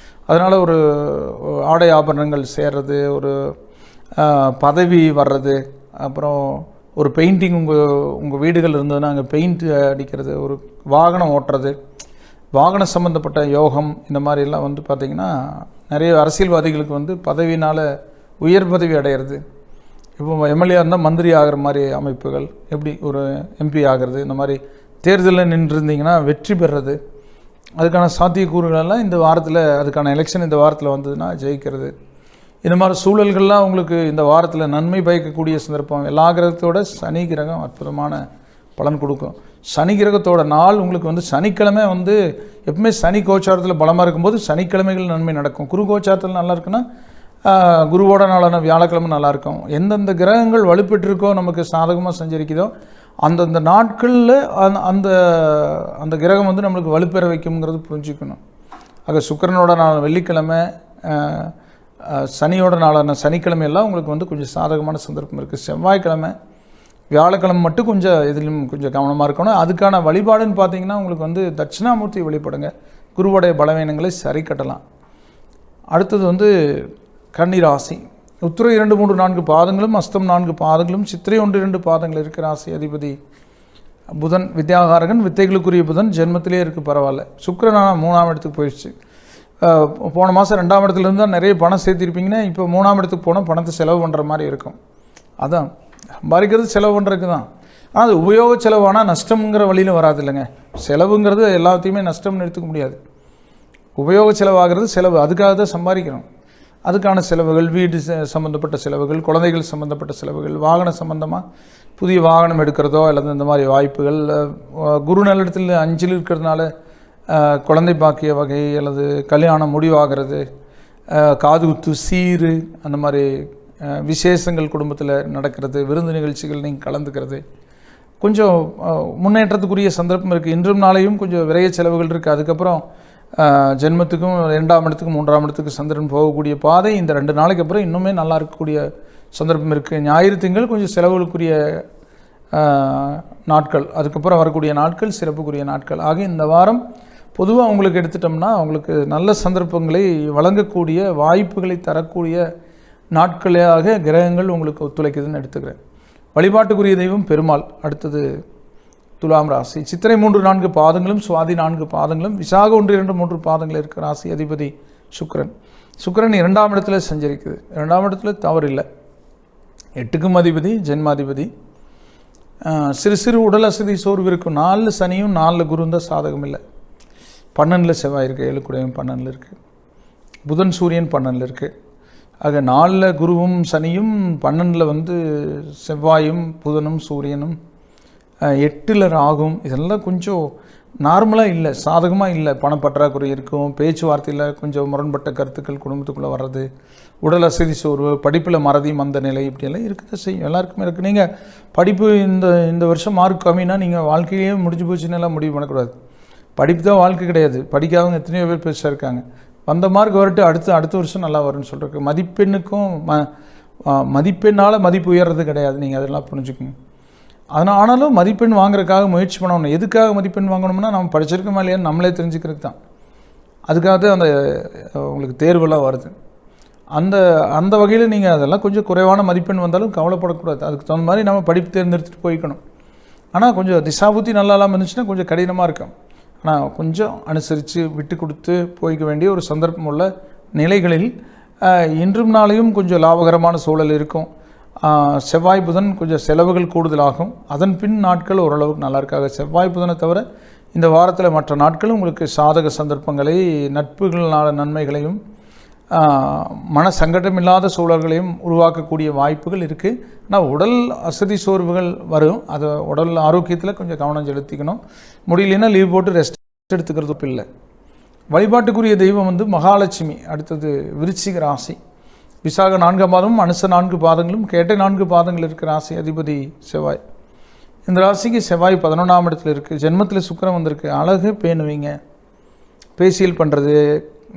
அதனால் ஒரு ஆடை ஆபரணங்கள் சேர்றது, ஒரு பதவி வர்றது, அப்புறம் ஒரு பெயிண்டிங் உங்கள் வீடுகள் இருந்ததுன்னா அங்கே பெயிண்ட் அடிக்கிறது, ஒரு வாகனம் ஓட்டுறது, வாகன சம்மந்தப்பட்ட யோகம், இந்த மாதிரிலாம் வந்து பார்த்திங்கன்னா நிறைய அரசியல்வாதிகளுக்கு வந்து பதவினால் உயர் பதவி அடையிறது. இப்போ எம்எல்ஏ இருந்தால் மந்திரி ஆகிற மாதிரி அமைப்புகள், எப்படி ஒரு எம்பி ஆகிறது, இந்த மாதிரி தேர்தலில் நின்றுருந்தீங்கன்னா வெற்றி பெறுறது, அதுக்கான சாத்தியக்கூறுகளெல்லாம் இந்த வாரத்தில், அதுக்கான எலெக்ஷன் இந்த வாரத்தில் வந்ததுன்னா ஜெயிக்கிறது, இந்த மாதிரி சூழல்கள்லாம் உங்களுக்கு இந்த வாரத்தில் நன்மை பயக்கக்கூடிய சந்தர்ப்பம். எல்லா கிரகத்தோட சனி கிரகம் அற்புதமான பலன் கொடுக்கும். சனி கிரகத்தோட நாள் உங்களுக்கு வந்து சனிக்கிழமை வந்து எப்பவுமே சனி கோச்சாரத்தில் பலமாக இருக்கும்போது சனிக்கிழமைகள் நன்மை நடக்கும். குரு கோச்சாரத்தில் நல்லா இருக்குன்னா குருவோட நாளான வியாழக்கிழமை நல்லாயிருக்கும். எந்தெந்த கிரகங்கள் வலுப்பெற்றிருக்கோ, நமக்கு சாதகமாக செஞ்சிருக்குதோ, அந்தந்த நாட்களில் அந்த அந்த கிரகம் வந்து நம்மளுக்கு வலுப்பெற வைக்குங்கிறது புரிஞ்சுக்கணும். ஆக சுக்கிரனோட நாள் வெள்ளிக்கிழமை, சனியோட நாளான சனிக்கிழமையெல்லாம் உங்களுக்கு வந்து கொஞ்சம் சாதகமான சந்தர்ப்பம் இருக்குது. செவ்வாய்க்கிழமை, வியாழக்கிழமை மட்டும் கொஞ்சம் இதிலும் கொஞ்சம் கவனமாக இருக்கணும். அதுக்கான வழிபாடுன்னு பார்த்தீங்கன்னா உங்களுக்கு வந்து தட்சிணாமூர்த்தி வழிபடுங்க. குருவுடைய பலவீனங்களை சரி கட்டலாம். அடுத்தது வந்து கன்னி ராசி. உத்திரை 2, 3, 4 பாதங்களும், அஸ்தம் 4 பாதங்களும், சித்திரை 1, 2 பாதங்கள் இருக்குது. ராசி அதிபதி புதன், வித்யாகாரகன், வித்தைகளுக்குரிய புதன் ஜென்மத்திலே இருக்குது. பரவாயில்ல. சுக்கிரனான 3ஆம் இடத்துக்கு போயிடுச்சு. போன மாதம் 2ஆம் இடத்துலேருந்து தான் நிறைய பணம் சேர்த்திருப்பீங்கன்னா இப்போ 3ஆம் இடத்துக்கு போனால் பணத்தை செலவு பண்ணுற மாதிரி இருக்கும். அதான் சம்பாதிக்கிறது செலவு பண்ணுறதுக்கு தான். ஆனால் அது உபயோக செலவானால் நஷ்டம்ங்கிற வழியில் வராது இல்லைங்க. செலவுங்கிறது எல்லாத்தையுமே நஷ்டம்னு எடுத்துக்க முடியாது. உபயோக செலவாகிறது செலவு, அதுக்காக தான் சம்பாதிக்கணும். அதுக்கான செலவுகள், வீடு சம்மந்தப்பட்ட செலவுகள், குழந்தைகள் சம்மந்தப்பட்ட செலவுகள், வாகனம் சம்மந்தமாக புதிய வாகனம் எடுக்கிறதோ அல்லது இந்த மாதிரி வாய்ப்புகள், குரு நல்லிடத்தில் 5 இருக்கிறதுனால குழந்தை பாக்கிய வகை அல்லது கல்யாணம் முடிவாகிறது, காது குத்து, சீரு, அந்த மாதிரி விசேஷங்கள் குடும்பத்தில் நடக்கிறது, விருந்து நிகழ்ச்சிகள் நீங்கள் கலந்துக்கிறது, கொஞ்சம் முன்னேற்றத்துக்குரிய சந்தர்ப்பம் இருக்குது. இன்றும் நாளையும் கொஞ்சம் விரைய செலவுகள் இருக்குது. அதுக்கப்புறம் ஜென்மத்துக்கும் 2ஆம் இடத்துக்கும் 3ஆம் இடத்துக்கு சந்திரன் போகக்கூடிய பாதை இந்த 2 நாளைக்கு அப்புறம் இன்னுமே நல்லா இருக்கக்கூடிய சந்தர்ப்பம் இருக்குது. ஞாயிறு திங்கள் கொஞ்சம் செலவுகளுக்குரிய நாட்கள், அதுக்கப்புறம் வரக்கூடிய நாட்கள் சிறப்புக்குரிய நாட்கள். ஆக இந்த வாரம் பொதுவாக உங்களுக்கு எடுத்துட்டோம்னா உங்களுக்கு நல்ல சந்தர்ப்பங்களை வழங்கக்கூடிய, வாய்ப்புகளை தரக்கூடிய நாட்களாக கிரகங்கள் உங்களுக்கு ஒத்துழைக்குதுன்னு எடுத்துக்கிறேன். வழிபாட்டுக்குரிய தெய்வம் பெருமாள். அடுத்தது துலாம் ராசி. சித்திரை 3, 4 பாதங்களும், சுவாதி 4 பாதங்களும், விசாக 1, 2, 3 பாதங்கள் இருக்குது. ராசி அதிபதி சுக்கிரன். சுக்கிரன் 2ஆம் இடத்துல சஞ்சரிக்குது. 2ஆம் இடத்துல தவறு இல்லை. 8க்கும் அதிபதி, ஜென்மாதிபதி. சிறு சிறு உடல் அசதி சோர்வு இருக்கும். 4 சனியும் 4 குருவும் தான் சாதகம் இல்லை. 12 செவ்வாய் இருக்குது. 7 கூடயும் 12 இருக்குது. புதன் சூரியன் 12 இருக்குது. ஆக 4 குருவும் சனியும், 12 வந்து செவ்வாயும் புதனும் சூரியனும், 8 ராகும். இதெல்லாம் கொஞ்சம் நார்மலாக இல்லை, சாதகமாக இல்லை. பணப்பற்றாக்குறை இருக்கும், பேச்சுவார்த்தையில் கொஞ்சம் முரண்பட்ட கருத்துக்கள் குடும்பத்துக்குள்ளே வர்றது, உடல் அசதி சோர்வு, படிப்பில் மறதி மந்த நிலை, இப்படியெல்லாம் இருக்குது செய்யும். எல்லாருக்குமே இருக்குது. நீங்கள் படிப்பு இந்த வருஷம் மார்க் கம்மினா நீங்கள் வாழ்க்கையிலேயே முடிஞ்சு போச்சுன்னெல்லாம் முடிவு பண்ணக்கூடாது. படிப்பு தான் வாழ்க்கை கிடையாது. படிக்காதவங்க எத்தனையோ பேர் பெருசாக இருக்காங்க. வந்த மார்க் வரட்டு அடுத்த வருஷம் நல்லா வரும்னு சொல்கிறதுக்கு. மதிப்பெண்ணுக்கும் மதிப்பெண்ணால் மதிப்பு உயர்றது கிடையாது. நீங்கள் அதெல்லாம் புரிஞ்சுக்கோங்க. ஆனாலும் மதிப்பெண் வாங்குறதுக்காக முயற்சி பண்ணணும். எதுக்காக மதிப்பெண் வாங்கணும்னா நம்ம படிச்சிருக்கோமா இல்லையான்னு நம்மளே தெரிஞ்சுக்கிறதுக்கு தான். அதுக்காக தான் அந்த உங்களுக்கு தேர்வெல்லாம் வருது. அந்த வகையில் நீங்கள் அதெல்லாம் கொஞ்சம் குறைவான மதிப்பெண் வந்தாலும் கவலைப்படக்கூடாது. அதுக்கு தகுந்த மாதிரி நம்ம படிப்பு தேர்ந்தெடுத்துட்டு போய்க்கணும். ஆனால் கொஞ்சம் திசாபுத்தி நல்லா இல்லாமல் இருந்துச்சுன்னா கொஞ்சம் கடினமாக இருக்கும். ஆனால் கொஞ்சம் அனுசரித்து விட்டு கொடுத்து போய்க்க வேண்டிய ஒரு சந்தர்ப்பம் உள்ள நிலைகளில் இன்றும் நாளையும் கொஞ்சம் லாபகரமான சூழல் இருக்கும். செவ்வாய் புதன் கொஞ்சம் செலவுகள் கூடுதலாகும். அதன் பின் நாட்கள் ஓரளவுக்கு நல்லா இருக்காங்க. செவ்வாய் புதனை தவிர இந்த வாரத்தில் மற்ற நாட்களும் உங்களுக்கு சாதக சந்தர்ப்பங்களை, நட்புகளான நன்மைகளையும், மன சங்கடம் இல்லாத சூழல்களையும் உருவாக்கக்கூடிய வாய்ப்புகள் இருக்குது. ஆனால் உடல் அசதி சோர்வுகள் வரும். அதை உடல் ஆரோக்கியத்தில் கொஞ்சம் கவனம் செலுத்திக்கணும். முடியலன்னா லீவ் போட்டு ரெஸ்ட் எடுத்துக்கிறது இல்லை. வழிபாட்டுக்குரிய தெய்வம் வந்து மகாலட்சுமி. அடுத்தது விருச்சிக ராசி. விசாக 4ஆம் பாதமும் அனுச 4 பாதங்களும் கேட்டை 4 பாதங்கள் இருக்கிற ராசி அதிபதி செவ்வாய். இந்த ராசிக்கு செவ்வாய் 11ஆம் இடத்துல இருக்குது. ஜென்மத்தில் சுக்கிரன் வந்திருக்கு. அழகு பேணுவீங்க, பேசியல் பண்ணுறது,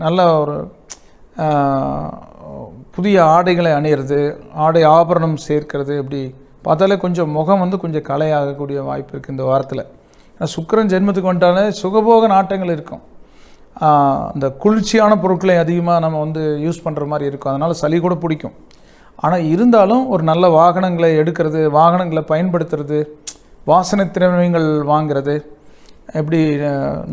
நல்ல ஒரு புதிய ஆடைகளை அணியிறது, ஆடை ஆபரணம் சேர்க்கிறது, இப்படி பார்த்தாலே கொஞ்சம் முகம் வந்து கொஞ்சம் கலையாகக்கூடிய வாய்ப்பு இருக்குது இந்த வாரத்தில். சுக்கிரன் ஜென்மத்துக்கு வந்துட்டாலே சுகபோக நாட்டங்கள் இருக்கும். அந்த குளிர்ச்சியான பொருட்களை அதிகமாக நம்ம வந்து யூஸ் பண்ணுற மாதிரி இருக்கும். அதனால் சளி கூட பிடிக்கும். ஆனால் இருந்தாலும் ஒரு நல்ல வாகனங்களை எடுக்கிறது, வாகனங்களை பயன்படுத்துறது, வாசனை திரவியங்கள் வாங்கிறது, எப்படி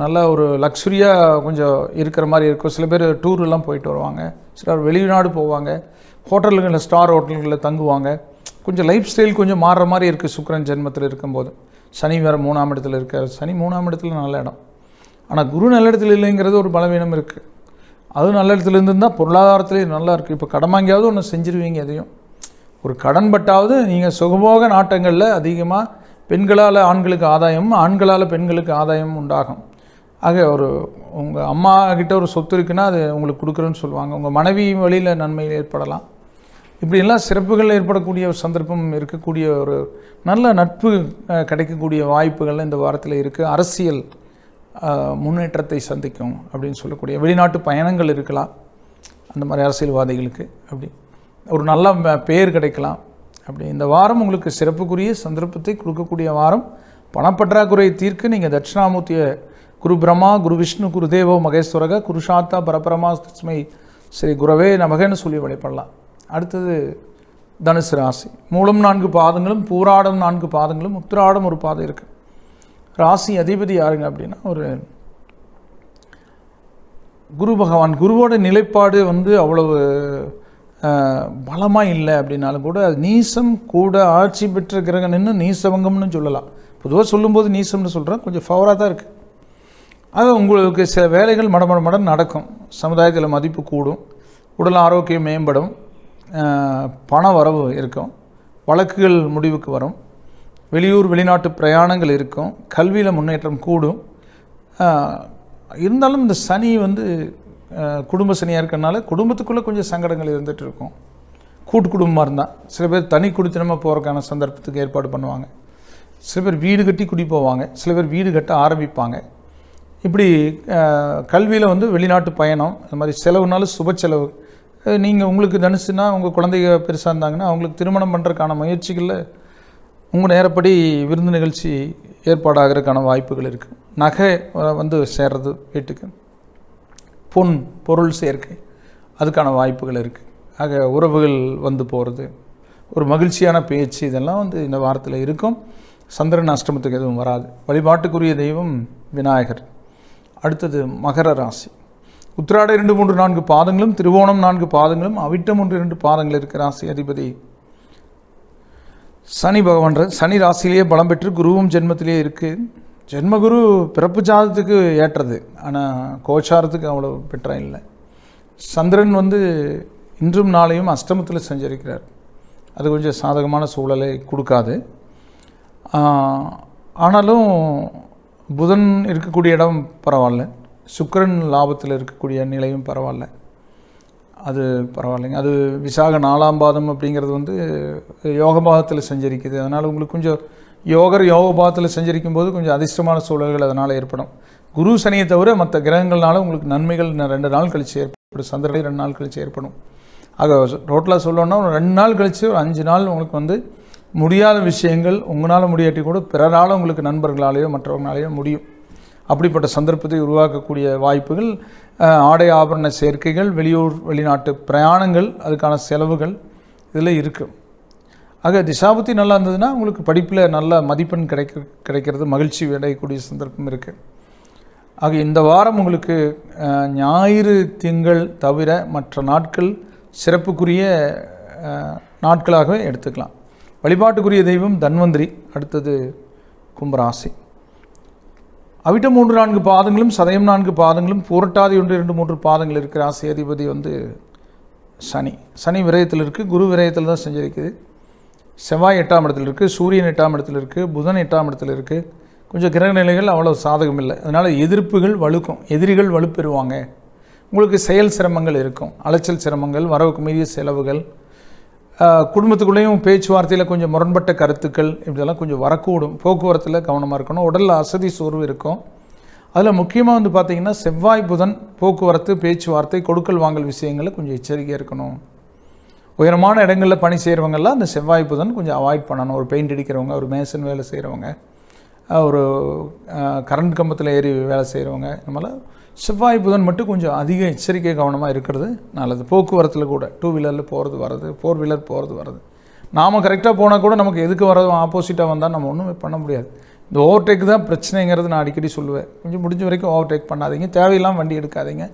நல்ல ஒரு லக்ஸுரியாக கொஞ்சம் இருக்கிற மாதிரி இருக்கும். சில பேர் டூரெலாம் போயிட்டு வருவாங்க, சிலர் வெளிநாடு போவாங்க, ஹோட்டல்களில் ஸ்டார் ஹோட்டல்களில் தங்குவாங்க. கொஞ்சம் லைஃப் ஸ்டைல் கொஞ்சம் மாறுற மாதிரி இருக்குது சுக்கிரன் ஜென்மத்தில் இருக்கும்போது. சனி வேறு 3ஆம் இடத்துல இருக்கார். சனி 3ஆம் இடத்துல நல்ல இடம். ஆனால் குரு நல்ல இடத்துல இல்லைங்கிறது ஒரு பலவீனம் இருக்குது. அதுவும் நல்ல இடத்துல இருந்தால் பொருளாதாரத்துலேயும் நல்லா இருக்குது. இப்போ கடமாங்கியாவது ஒன்று செஞ்சுருவீங்க. எதையும் ஒரு கடன் பட்டாவது நீங்கள் சுகபோக நாட்டங்களில் அதிகமாக பெண்களால் ஆண்களுக்கு ஆதாயம், ஆண்களால் பெண்களுக்கு ஆதாயம் உண்டாகும். ஆக ஒரு உங்கள் அம்மா கிட்ட ஒரு சொத்து இருக்குன்னா அது உங்களுக்கு கொடுக்குறேன்னு சொல்லுவாங்க. உங்கள் மனைவி வழியில் நன்மைகள் ஏற்படலாம். இப்படியெல்லாம் சிறப்புகள் ஏற்படக்கூடிய ஒரு சந்தர்ப்பம் இருக்கக்கூடிய ஒரு நல்ல நட்பு கிடைக்கக்கூடிய வாய்ப்புகள் இந்த வாரத்தில் இருக்குது. அரசியல் முன்னேற்றத்தை சந்திக்கும் அப்படின்னு சொல்லக்கூடிய வெளிநாட்டு பயணங்கள் இருக்கலாம். அந்த மாதிரி அரசியல்வாதிகளுக்கு அப்படி ஒரு நல்ல பேர் கிடைக்கலாம். அப்படி இந்த வாரம் உங்களுக்கு சிறப்புக்குரிய சந்தர்ப்பத்தை கொடுக்கக்கூடிய வாரம். பணப்பற்றாக்குறை தீர்க்க நீங்கள் தட்சிணாமூர்த்தியை குரு பிரம்மா, குரு விஷ்ணு, குரு தேவோ மகேஸ்வரக, குருஷாத்தா பரபரமா தஸ்மை ஸ்ரீ குரவே நமகன்னு சொல்லி வழிபடலாம். அடுத்தது தனுசு ராசி. மூலம் 4 பாதங்களும், பூராடம் 4 பாதங்களும், உத்திராடம் ஒரு பாதம் இருக்குது. ராசி அதிபதி யாருங்க அப்படின்னா ஒரு குரு பகவான். குருவோட நிலைப்பாடு வந்து அவ்வளவு பலமாக இல்லை அப்படின்னாலும் கூட அது நீசம் கூட ஆட்சி பெற்ற கிரகம்னு நீசவங்கம்னு சொல்லலாம். பொதுவாக சொல்லும்போது நீசம்னு சொல்கிறேன், கொஞ்சம் ஃபவராக தான் இருக்குது. அது உங்களுக்கு சில வேலைகள் மடமடம் நடக்கும். சமுதாயத்தில் மதிப்பு கூடும், உடல் ஆரோக்கியம் மேம்படும், பண வரவு இருக்கும், வழக்குகள் முடிவுக்கு வரும், வெளியூர் வெளிநாட்டு பிரயாணங்கள் இருக்கும், கல்வியில் முன்னேற்றம் கூடும். இருந்தாலும் இந்த சனி வந்து குடும்ப சனியாக இருக்கிறனால குடும்பத்துக்குள்ளே கொஞ்சம் சங்கடங்கள் இருந்துகிட்டு இருக்கும். கூட்டு குடும்பமாக இருந்தால் சில பேர் தனி குடித்தனமாக போகிறதுக்கான சந்தர்ப்பத்துக்கு ஏற்பாடு பண்ணுவாங்க. சில பேர் வீடு கட்டி குடி போவாங்க, சில பேர் வீடு கட்ட ஆரம்பிப்பாங்க. இப்படி கல்வியில் வந்து வெளிநாட்டு பயணம், இந்த மாதிரி செலவுனாலும் சுப செலவு. நீங்கள் உங்களுக்கு தனுசுனா உங்கள் குழந்தைங்க பெருசாக இருந்தாங்கன்னா அவங்களுக்கு திருமணம் பண்ணுறதுக்கான முயற்சிகளில் உங்கள் நேரப்படி விருந்து நிகழ்ச்சி ஏற்பாடாகிறதுக்கான வாய்ப்புகள் இருக்குது. நகை வந்து சேர்றது வீட்டுக்கு, பொருள் சேர்க்கை, அதுக்கான வாய்ப்புகள் இருக்குது. ஆக உறவுகள் வந்து போகிறது, ஒரு மகிழ்ச்சியான பேச்சு, இதெல்லாம் வந்து இந்த வாரத்தில் இருக்கும். சந்திரன் அஷ்டமத்துக்கு எதுவும் வராது. வழிபாட்டுக்குரிய தெய்வம் விநாயகர். அடுத்தது மகர ராசி. உத்திராட 2, 3, 4 பாதங்களும், திருவோணம் 4 பாதங்களும், அவிட்டம் 1, 2 பாதங்கள் இருக்கிற ராசி அதிபதி சனி பகவான். சனி ராசியிலேயே பலம் பெற்று குருவும் ஜென்மத்திலே இருக்குது. ஜென்மகுரு பிறப்பு ஜாதத்துக்கு ஏற்றது, ஆனால் கோச்சாரத்துக்கு அவ்வளோ பெற்றா இல்லை. சந்திரன் வந்து இன்றும் நாளையும் அஷ்டமத்தில் சஞ்சரிக்கிறார். அது கொஞ்சம் சாதகமான சூழலை கொடுக்காது. ஆனாலும் புதன் இருக்கக்கூடிய இடம் பரவாயில்ல, சுக்கிரன் லாபத்தில் இருக்கக்கூடிய நிலையும் பரவாயில்ல, அது பரவாயில்லைங்க. அது விசாக 4ஆம் பாதம் அப்படிங்கிறது வந்து யோக பாகத்தில் சஞ்சரிக்குது. அதனால் உங்களுக்கு கொஞ்சம் யோக பாகத்தில் சஞ்சரிக்கும் போது கொஞ்சம் அதிர்ஷ்டமான சூழல்கள் அதனால் ஏற்படும். குரு சனியை தவிர மற்ற கிரகங்கள்னால உங்களுக்கு நன்மைகள் 2 நாள் கழித்து ஏற்படும். சந்திரனை 2 நாள் கழித்து ஏற்படும். ஆக டோட்டலாக சொல்லணும்னா ஒரு 2 நாள் கழித்து ஒரு 5 நாள் உங்களுக்கு வந்து முடியாத விஷயங்கள் உங்களால் முடியாட்டி கூட பிறரால் உங்களுக்கு நண்பர்களாலேயோ மற்றவங்களாலேயோ முடியும். அப்படிப்பட்ட சந்தர்ப்பத்தை உருவாக்கக்கூடிய வாய்ப்புகள், ஆடை ஆபரண சேர்க்கைகள், வெளியூர் வெளிநாட்டு பிரயாணங்கள், அதுக்கான செலவுகள் இதில் இருக்குது. ஆக திசாபுத்தி நல்லா இருந்ததுன்னா உங்களுக்கு படிப்பில் நல்ல மதிப்பெண் கிடைக்கிறது, மகிழ்ச்சி அடையக்கூடிய சந்தர்ப்பம் இருக்குது. ஆக இந்த வாரம் உங்களுக்கு ஞாயிறு திங்கள் தவிர மற்ற நாட்கள் சிறப்புக்குரிய நாட்களாகவே எடுத்துக்கலாம். வழிபாட்டுக்குரிய தெய்வம் தன்வந்திரி. அடுத்தது கும்பராசி. அவிட்டம் 3-4 பாதங்களும் சதயம் 4 பாதங்களும் பூரட்டாதி 1-2-3 பாதங்கள் இருக்கிற ராசி அதிபதி வந்து சனி விரயத்தில் இருக்குது. குரு விரயத்தில் தான் செஞ்சிருக்குது. செவ்வாய் 8ஆம் இடத்துல இருக்குது. சூரியன் 8ஆம் இடத்துல இருக்குது. புதன் 8ஆம் இடத்துல இருக்குது. கொஞ்சம் கிரக நிலைகள் அவ்வளோ சாதகம் இல்லை. அதனால் எதிர்ப்புகள் வலுக்கும், எதிரிகள் வலுப்பெறுவாங்க. உங்களுக்கு செயல் சிரமங்கள் இருக்கும், அலைச்சல் சிரமங்கள், வரவுக்கு மீறிய செலவுகள், குடும்பத்துக்குள்ளேயும் பேச்சுவார்த்தையில் கொஞ்சம் முரண்பட்ட கருத்துக்கள் இப்படியெல்லாம் கொஞ்சம் வரக்கூடும். போக்குவரத்தில் கவனமாக இருக்கணும். உடலில் அசதி சோர்வு இருக்கும். அதில் முக்கியமாக வந்து பார்த்திங்கன்னா செவ்வாய் புதன் போக்குவரத்து, பேச்சுவார்த்தை, கொடுக்கல் வாங்கல் விஷயங்களில் கொஞ்சம் எச்சரிக்கையாக இருக்கணும். உயரமான இடங்களில் பணி செய்கிறவங்கெல்லாம் அந்த செவ்வாய் புதன் கொஞ்சம் அவாய்ட் பண்ணணும். ஒரு பெயிண்ட் அடிக்கிறவங்க, ஒரு மேசன் வேலை செய்கிறவங்க, ஒரு கரண்ட் கம்பத்தில் ஏறி வேலை செய்கிறவங்க, இந்த மாதிரிலாம் செவ்வாய் புதன் மட்டும் கொஞ்சம் அதிக எச்சரிக்கை கவனமாக இருக்கிறது நல்லது. போக்குவரத்தில் கூட 2 வீலரில் போகிறது வர்றது, 4 வீலர் போகிறது வர்றது, நாம் கரெக்டாக போனால் கூட நமக்கு எதுக்கு வர்றது ஆப்போசிட்டாக வந்தால் நம்ம ஒன்றும் பண்ண முடியாது. இந்த ஓவர்டேக் தான் பிரச்சனைங்கிறது நான் அடிக்கடி சொல்லுவேன். கொஞ்சம் முடிஞ்ச வரைக்கும் ஓவர்டேக் பண்ணாதீங்க, தேவையில்லாமல் வண்டி எடுக்காதீங்க.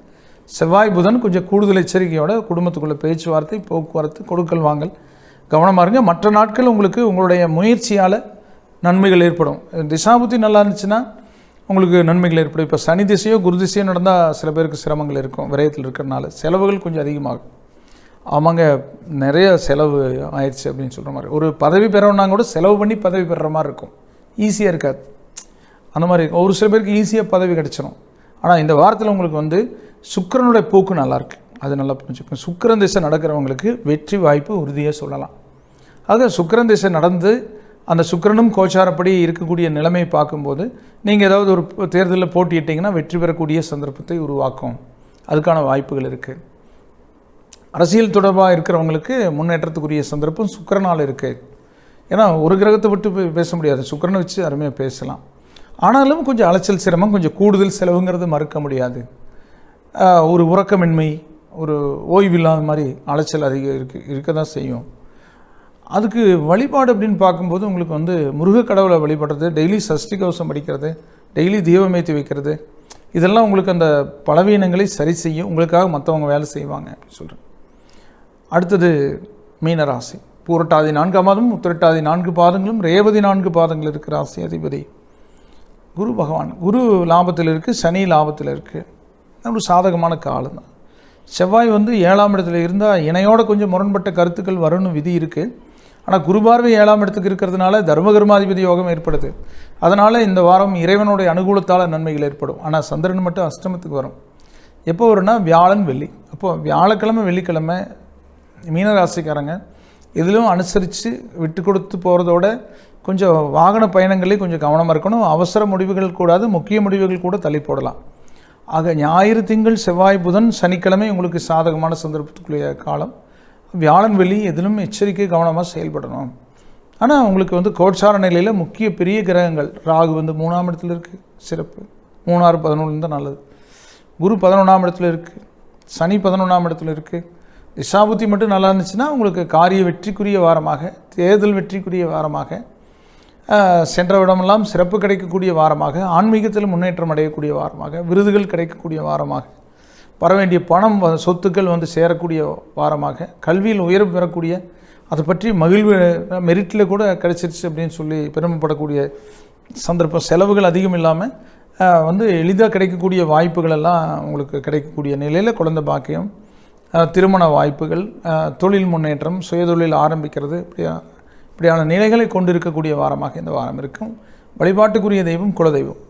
செவ்வாய் புதன் கொஞ்சம் கூடுதல் எச்சரிக்கையோட குடும்பத்துக்குள்ளே பேச்சுவார்த்தை, போக்குவரத்து, கொடுக்கல் வாங்கல் கவனமாக இருங்க. மற்ற நாட்கள் உங்களுக்கு உங்களுடைய முயற்சியால் நன்மைகள் ஏற்படும். திசாபுத்தி நல்லா இருந்துச்சுன்னா உங்களுக்கு நன்மைகள் ஏற்படும். இப்போ சனி திசையோ குரு திசையோ நடந்தால் சில பேருக்கு சிரமங்கள் இருக்கும். விரயத்தில் இருக்கிறனால செலவுகள் கொஞ்சம் அதிகமாகும். ஆமாங்க, நிறைய செலவு ஆயிடுச்சு அப்படின்னு சொல்கிற மாதிரி. ஒரு பதவி பெறணுன்னா கூட செலவு பண்ணி பதவி பெறுற மாதிரி இருக்கும். ஈஸியாக இருக்காது. அந்த மாதிரி இருக்கும். ஒரு சில பேருக்கு ஈஸியாக பதவி கிடச்சிடும். ஆனால் இந்த வாரத்தில் உங்களுக்கு வந்து சுக்கிரனுடைய போக்கு நல்லாயிருக்கு. அது நல்லா புரிஞ்சுக்கணும். சுக்கிரன் திசை நடக்கிறவங்களுக்கு வெற்றி வாய்ப்பு உறுதியாக சொல்லலாம். ஆக சுக்கிரன் திசை நடந்து அந்த சுக்கிரனும் கோச்சாரப்படி இருக்கக்கூடிய நிலைமையை பார்க்கும்போது நீங்கள் ஏதாவது ஒரு தேர்தலில் போட்டியிட்டிங்கன்னா வெற்றி பெறக்கூடிய சந்தர்ப்பத்தை உருவாக்கும். அதுக்கான வாய்ப்புகள் இருக்குது. அரசியல் தொடர்பாக இருக்கிறவங்களுக்கு முன்னேற்றத்துக்குரிய சந்தர்ப்பம் சுக்கிரனால் இருக்குது. ஏன்னா ஒரு கிரகத்தை விட்டு பேச முடியாது, சுக்கிரனை வச்சு அருமையாக பேசலாம். ஆனாலும் கொஞ்சம் அலைச்சல் சிரமம், கொஞ்சம் கூடுதல் செலவுங்கிறது மறுக்க முடியாது. ஒரு உறக்கமின்மை, ஒரு ஓய்வில்லாத மாதிரி அலைச்சல் இருக்க தான் செய்யும். அதுக்கு வழிபாடு அப்படின்னு பார்க்கும்போது உங்களுக்கு வந்து முருக கடவுளை வழிபடுறது, டெய்லி சஷ்டி கவசம் படிக்கிறது, டெய்லி தீபமேற்றி வைக்கிறது, இதெல்லாம் உங்களுக்கு அந்த பலவீனங்களை சரி செய்யும். உங்களுக்காக மற்றவங்க வேலை செய்வாங்க அப்படின்னு சொல்கிறேன். அடுத்தது மீனராசி. பூரட்டாதி 4ஆம் மாதம், உத்திரட்டாதி 4 பாதங்களும், ரேவதி 4 பாதங்கள் இருக்கிற ராசி அதிபதி குரு பகவான். குரு லாபத்தில் இருக்குது, சனி லாபத்தில் இருக்குது. ஒரு சாதகமான காலம் தான். செவ்வாய் வந்து 7ஆம் இடத்துல இருந்தால் இணையோட கொஞ்சம் முரண்பட்ட கருத்துக்கள் வரும்னு விதி இருக்குது. ஆனால் குருபார்வை 7ஆம் இடத்துக்கு இருக்கிறதுனால தர்மகர்மாதிபதி யோகம் ஏற்படுது. அதனால் இந்த வாரம் இறைவனுடைய அனுகூலத்தால் நன்மைகள் ஏற்படும். ஆனால் சந்திரன் மட்டும் அஷ்டமத்துக்கு வரும். எப்போ வரும்னா வியாழன் வெள்ளி. அப்போது வியாழக்கிழமை வெள்ளிக்கிழமை மீனராசிக்காரங்க எதிலும் அனுசரித்து விட்டு கொடுத்து போகிறதோட கொஞ்சம் வாகன பயணங்களே கொஞ்சம் கவனமாக இருக்கணும். அவசர முடிவுகள் கூடாது, முக்கிய முடிவுகள் கூட தள்ளி போடலாம். ஆக ஞாயிறு, திங்கள், செவ்வாய், புதன், சனிக்கிழமை உங்களுக்கு சாதகமான சந்தர்ப்பத்துக்குரிய காலம். வியாழன் வெள்ளி எதிலும் எச்சரிக்கை கவனமாக செயல்படணும். ஆனால் உங்களுக்கு வந்து கோட்சார நிலையில் முக்கிய பெரிய கிரகங்கள் ராகு வந்து 3ஆம் இடத்துல இருக்குது, சிறப்பு. 3, 6, 11 தான் நல்லது. குரு 11ஆம் இடத்துல இருக்குது, சனி 11ஆம் இடத்துல இருக்குது. திசாபுத்தி மட்டும் நல்லா இருந்துச்சுன்னா உங்களுக்கு காரிய வெற்றிக்குரிய வாரமாக, தேர்தல் வெற்றிக்குரிய வாரமாக, சென்ற இடமெல்லாம் சிறப்பு கிடைக்கக்கூடிய வாரமாக, ஆன்மீகத்தில் முன்னேற்றம் அடையக்கூடிய வாரமாக, விருதுகள் கிடைக்கக்கூடிய வாரமாக, வரவேண்டிய பணம் சொத்துக்கள் வந்து சேரக்கூடிய வாரமாக, கல்வியில் உயர்வு பெறக்கூடிய, அதை பற்றி மகிழ்வு மெரிட்டில் கூட கிடைச்சிருச்சு அப்படின்னு சொல்லி பெருமைப்படக்கூடிய சந்தர்ப்பம், செலவுகள் அதிகம் இல்லாமல் வந்து எளிதாக கிடைக்கக்கூடிய வாய்ப்புகள் எல்லாம் உங்களுக்கு கிடைக்கக்கூடிய நிலையில் குழந்தை பாக்கியம், திருமண வாய்ப்புகள், தொழில் முன்னேற்றம், சுயதொழில் ஆரம்பிக்கிறது, இப்படியான நிலைகளை கொண்டிருக்கக்கூடிய வாரமாக இந்த வாரம் இருக்கும். வழிபாட்டுக்குரிய தெய்வம் குலதெய்வம்.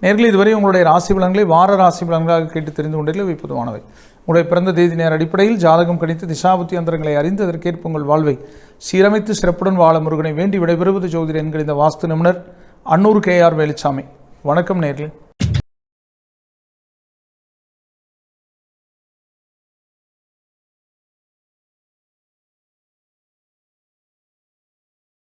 நேர்களை இதுவரை உங்களுடைய ராசி பலன்களை வார ராசி பலன்களாக கேட்டு தெரிந்து கொண்டீர்கள். இவை பொதுவானவை. உங்களுடைய பிறந்த தேதி நேர அடிப்படையில் ஜாதகம் கணித்து திசாபுத்தி அந்தரங்களை அறிந்து அதற்கேற்ப உங்கள் வாழ்வை சீரமைத்து சிறப்புடன் வாழ முருகனை வேண்டி விடைபெறுவது ஜோதிடர் என்கிற இந்த வாஸ்து நிபுணர் அன்னூர் KR வேலுச்சாமி. வணக்கம் நேர்களே.